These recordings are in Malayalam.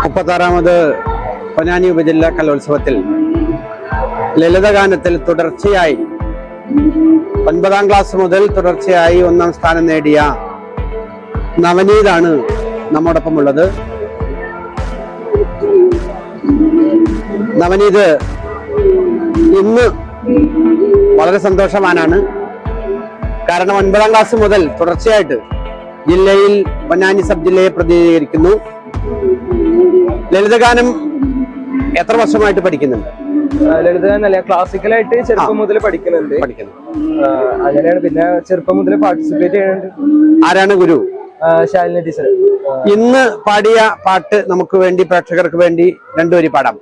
36ാമത് പൊന്നാനി ഉപജില്ലാ കലോത്സവത്തിൽ ലളിതഗാനത്തിൽ തുടർച്ചയായി 9ാം ക്ലാസ് മുതൽ തുടർച്ചയായി 1ാം സ്ഥാനം നേടിയ നവനീതാണ് നമ്മോടൊപ്പം ഉള്ളത്. നവനീത് ഇന്ന് വളരെ സന്തോഷവാനാണ്. കാരണം 9ാം ക്ലാസ് മുതൽ തുടർച്ചയായിട്ട് ജില്ലയിൽ പൊന്നാനി സബ് ജില്ലയെ പ്രതിനിധീകരിക്കുന്നു. ലളിതഗാനം എത്ര വർഷമായിട്ട് പഠിക്കുന്നുണ്ട്? ലളിതഗാനല്ല, ക്ലാസിക്കലായിട്ട് ചെറുപ്പം മുതൽ പഠിക്കുന്നുണ്ട്. അങ്ങനെയാണ്. പിന്നെ ചെറുപ്പം മുതൽ പാർട്ടിസിപ്പേറ്റ് ചെയ്യുന്നുണ്ട്. ആരാണ് ഗുരു? ശാലിനി ടീച്ചർ. ഇന്ന് പാടിയ പാട്ട് നമുക്ക് വേണ്ടി, പ്രേക്ഷകർക്ക് വേണ്ടി രണ്ടുപേരി പാടാം.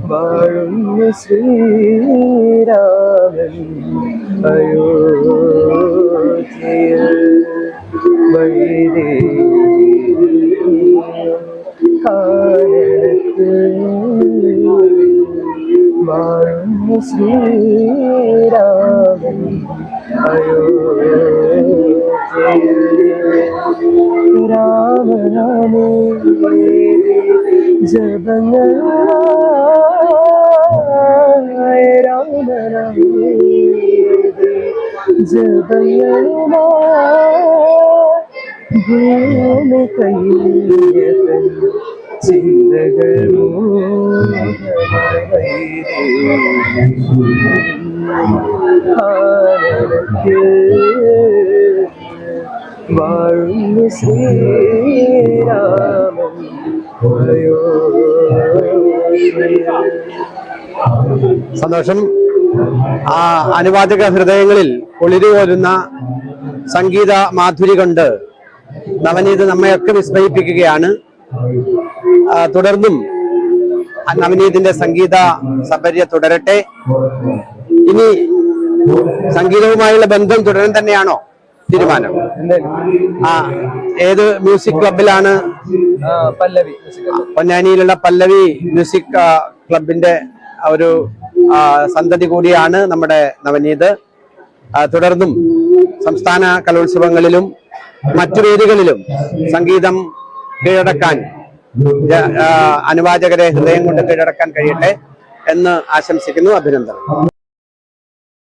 വാഴുന്ന ശ്രീരാമൻ അയോധ്യയിൽ വാഴുന്ന ശ്രീരാമൻ രാമനാമേ ജപങ്ങൾ രാമനാമേ ജപങ്ങൾ ഭൂമി കയ്യതൻ ചിന്തകൾ വാഴുന്ന ശ്രീരാമൻ സന്തോഷം. ആ അനുവാചക ഹൃദയങ്ങളിൽ കുളിരുപോലുന്ന സംഗീത മാധുരി കൊണ്ട് നവനീത് നമ്മയൊക്കെ വിസ്മയിപ്പിക്കുകയാണ്. തുടർന്നും നവനീതിന്റെ സംഗീത സബര്യ തുടരട്ടെ. ഇനി സംഗീതവുമായുള്ള ബന്ധം തുടരാൻ തന്നെയാണോ തീരുമാനം? ഏത് മ്യൂസിക് ക്ലബിലാണ്? പല്ലവി. പൊന്നാനിയിലുള്ള പല്ലവി മ്യൂസിക് ക്ലബിന്റെ ഒരു സന്തതി കൂടിയാണ് നമ്മുടെ നവനീത്. തുടർന്നും സംസ്ഥാന കലോത്സവങ്ങളിലും മറ്റു വേദികളിലും സംഗീതം കീഴടക്കാൻ, അനുവാചകരെ ഹൃദയം കൊണ്ട് കീഴടക്കാൻ കഴിയട്ടെ എന്ന് ആശംസിക്കുന്നു. അഭിനന്ദനം.